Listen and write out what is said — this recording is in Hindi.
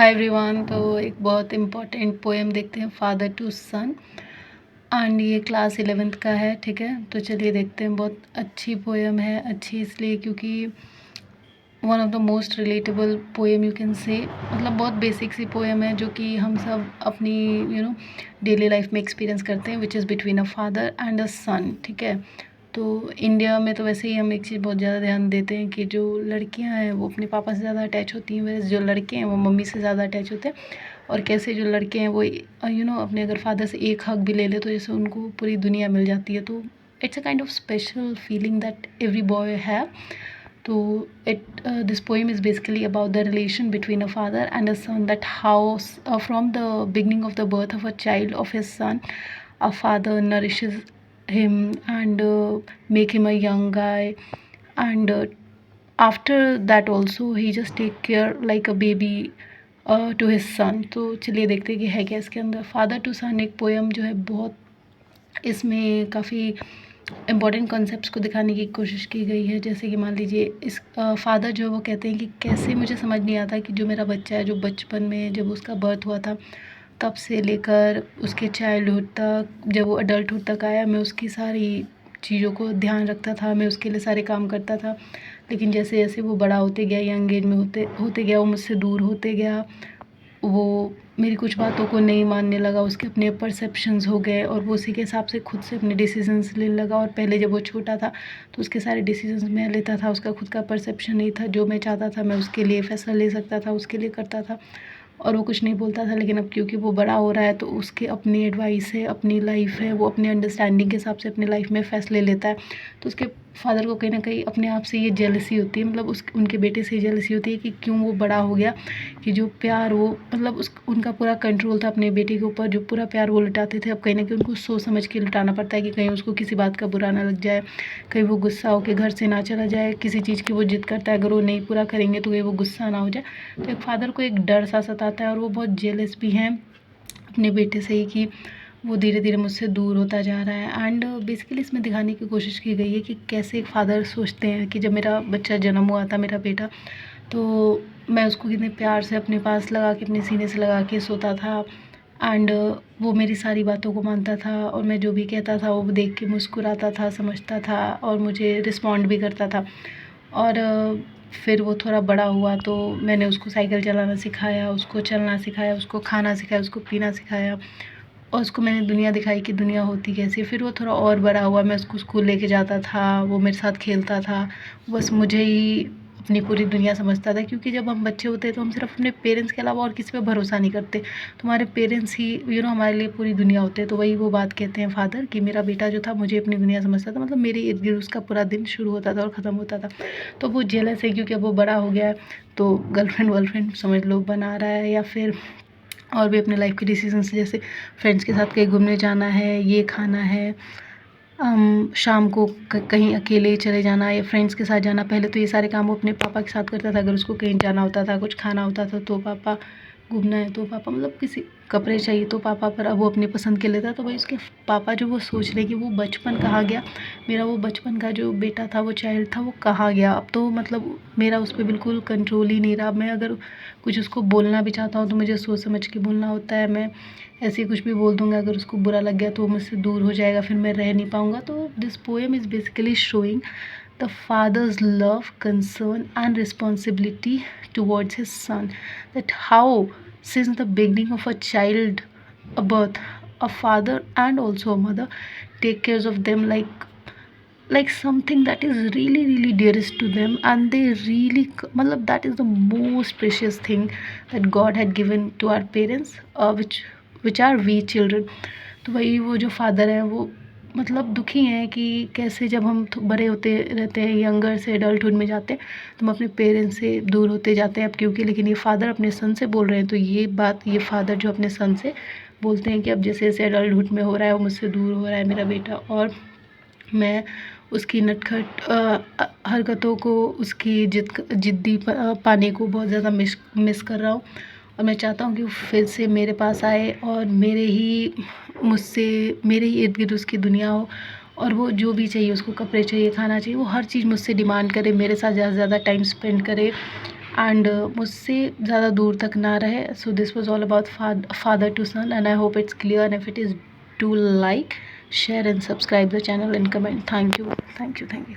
Hi everyone. तो एक बहुत इम्पॉर्टेंट पोएम देखते हैं, फादर टू सन। एंड ये क्लास 11th का है, ठीक है। तो चलिए देखते हैं। बहुत अच्छी पोएम है, अच्छी इसलिए क्योंकि one of the most relatable poem you can say. मतलब बहुत बेसिक सी पोएम है जो कि हम सब अपनी डेली लाइफ में एक्सपीरियंस करते हैं, which is between a father and a son, ठीक है। तो इंडिया में तो वैसे ही हम एक चीज़ बहुत ज़्यादा ध्यान देते हैं कि जो लड़कियां हैं वो अपने पापा से ज़्यादा अटैच होती हैं, वैसे जो लड़के हैं वो मम्मी से ज़्यादा अटैच होते हैं। और कैसे जो लड़के हैं वो अपने अगर फादर से एक हक भी ले ले तो जैसे उनको पूरी दुनिया मिल जाती है। तो it's a kind of special feeling that every boy have. तो this poem is basically about the relation between a father and a son, that how from the beginning of the birth of a child, of his son, a father nourishes him and make him a young guy, and after that also he just take care like a baby to his son. तो चलिए देखते हैं कि है क्या इसके अंदर। फादर टू सन एक पोएम जो है, बहुत इसमें काफ़ी इम्पॉर्टेंट कॉन्सेप्ट्स को दिखाने की कोशिश की गई है। जैसे कि मान लीजिए इस फादर जो है वो कहते हैं कि कैसे मुझे समझ नहीं आता कि जो मेरा बच्चा है, जो बचपन में जब उसका बर्थ हुआ था तब से लेकर उसके चाइल्डहुड तक, जब वो अडल्टहुड तक आया, मैं उसकी सारी चीज़ों को ध्यान रखता था, मैं उसके लिए सारे काम करता था। लेकिन जैसे जैसे वो बड़ा होते गया, यंग एज में होते होते गया, वो मुझसे दूर होते गया, वो मेरी कुछ बातों को नहीं मानने लगा, उसके अपने परसेप्शंस हो गए और वो उसी के हिसाब से खुद से अपने डिसीजंस लेने लगा। और पहले जब वो छोटा था तो उसके सारे डिसीजंस मैं लेता था, उसका खुद का परसेप्शन नहीं था, जो मैं चाहता था मैं उसके लिए फ़ैसला ले सकता था, उसके लिए करता था और वो कुछ नहीं बोलता था। लेकिन अब क्योंकि वो बड़ा हो रहा है तो उसके अपनी एडवाइस है, अपनी लाइफ है, वो अपने अंडरस्टैंडिंग के हिसाब से अपनी लाइफ में फ़ैसले लेता है। तो उसके फादर को कहीं ना कहीं अपने आप से ये जेलसी होती है, मतलब उनके बेटे से जेलसी होती है कि क्यों वो बड़ा हो गया, कि जो प्यार वो मतलब उनका पूरा कंट्रोल था अपने बेटे के ऊपर, जो पूरा प्यार वो लुटाते थे, अब कहीं ना कहीं उनको सोच समझ के लुटाना पड़ता है कि कहीं उसको किसी बात का बुरा ना लग जाए, कहीं वो गुस्सा होकर घर से ना चला जाए, किसी चीज़ की वो जिद करता है, अगर वो नहीं पूरा करेंगे तो कहीं वो गुस्सा ना हो जाए। तो एक फादर को एक डर सा सताता है और वो बहुत जेलस भी हैं अपने बेटे से ही कि वो धीरे धीरे मुझसे दूर होता जा रहा है। एंड बेसिकली इसमें दिखाने की कोशिश की गई है कि कैसे एक फादर सोचते हैं कि जब मेरा बच्चा जन्म हुआ था, मेरा बेटा, तो मैं उसको कितने प्यार से अपने पास लगा के, अपने सीने से लगा के सोता था। एंड वो मेरी सारी बातों को मानता था और मैं जो भी कहता था वो देख के मुस्कुराता था, समझता था और मुझे रिस्पॉन्ड भी करता था। और फिर वो थोड़ा बड़ा हुआ तो मैंने उसको साइकिल चलाना सिखाया, उसको चलना सिखाया, उसको खाना सिखाया, उसको पीना सिखाया और उसको मैंने दुनिया दिखाई कि दुनिया होती कैसी है। फिर वो थोड़ा और बड़ा हुआ, मैं उसको स्कूल लेके जाता था, वो मेरे साथ खेलता था, बस मुझे ही अपनी पूरी दुनिया समझता था। क्योंकि जब हम बच्चे होते हैं तो हम सिर्फ अपने पेरेंट्स के अलावा और किसी पे भरोसा नहीं करते, तुम्हारे पेरेंट्स ही हमारे लिए पूरी दुनिया होते हैं। तो वही वो बात कहते हैं फादर कि मेरा बेटा जो था मुझे अपनी दुनिया समझता था, मतलब मेरे इर्द गिर्द उसका पूरा दिन शुरू होता था और ख़त्म होता था। तो वो जेलस है क्योंकि अब वो बड़ा हो गया है, तो गर्लफ्रेंड वर्लफ्रेंड समझ लो बना रहा है, या फिर और भी अपने लाइफ के डिसीजंस, जैसे फ्रेंड्स के साथ कहीं घूमने जाना है, ये खाना है, शाम को कहीं अकेले चले जाना या फ्रेंड्स के साथ जाना। पहले तो ये सारे काम वो अपने पापा के साथ करता था, अगर उसको कहीं जाना होता था, कुछ खाना होता था तो पापा, घूमना है तो पापा, मतलब किसी कपड़े चाहिए तो पापा, पर अब वो अपनी पसंद के लेता। तो भाई उसके पापा जो वो सोच रहे कि वो बचपन कहाँ गया, मेरा वो बचपन का जो बेटा था, वो चाइल्ड था, वो कहाँ गया। अब तो मतलब मेरा उस पर बिल्कुल कंट्रोल ही नहीं रहा। मैं अगर कुछ उसको बोलना भी चाहता हूँ तो मुझे सोच समझ के बोलना होता है। मैं ऐसे ही कुछ भी बोल दूँगा, अगर उसको बुरा लग गया तो वो मुझसे दूर हो जाएगा, फिर मैं रह नहीं पाऊँगा। तो this poem is basically showing the father's love, concern and responsibility towards his son, that how since the beginning of a child, a birth, a father and also a mother take cares of them like something that is really really dearest to them, and they really matlab that is the most precious thing that God had given to our parents, which are we children. तो वही वो जो फादर है वो मतलब दुखी हैं कि कैसे जब हम बड़े होते रहते हैं, यंगर से एडल्टहुड में जाते हैं, तो हम अपने पेरेंट्स से दूर होते जाते हैं अब क्योंकि। लेकिन ये फादर अपने सन से बोल रहे हैं, तो ये बात ये फादर जो अपने सन से बोलते हैं कि अब जैसे जैसे एडल्टहुड में हो रहा है वो मुझसे दूर हो रहा है मेरा बेटा, और मैं उसकी नटखट हरकतों को, उसकी जिद्दी पाने को बहुत ज़्यादा मिस कर रहा हूँ। और मैं चाहता हूँ कि वो फिर से मेरे पास आए और मेरे ही इर्द गिर्द उसकी दुनिया हो, और वो जो भी चाहिए, उसको कपड़े चाहिए, खाना चाहिए, वो हर चीज़ मुझसे डिमांड करे, मेरे साथ ज़्यादा से ज़्यादा टाइम स्पेंड करे, एंड मुझसे ज़्यादा दूर तक ना रहे. So this was all about father to son, and I hope it's clear, and if it is, do like, share and subscribe the channel and comment. Thank you.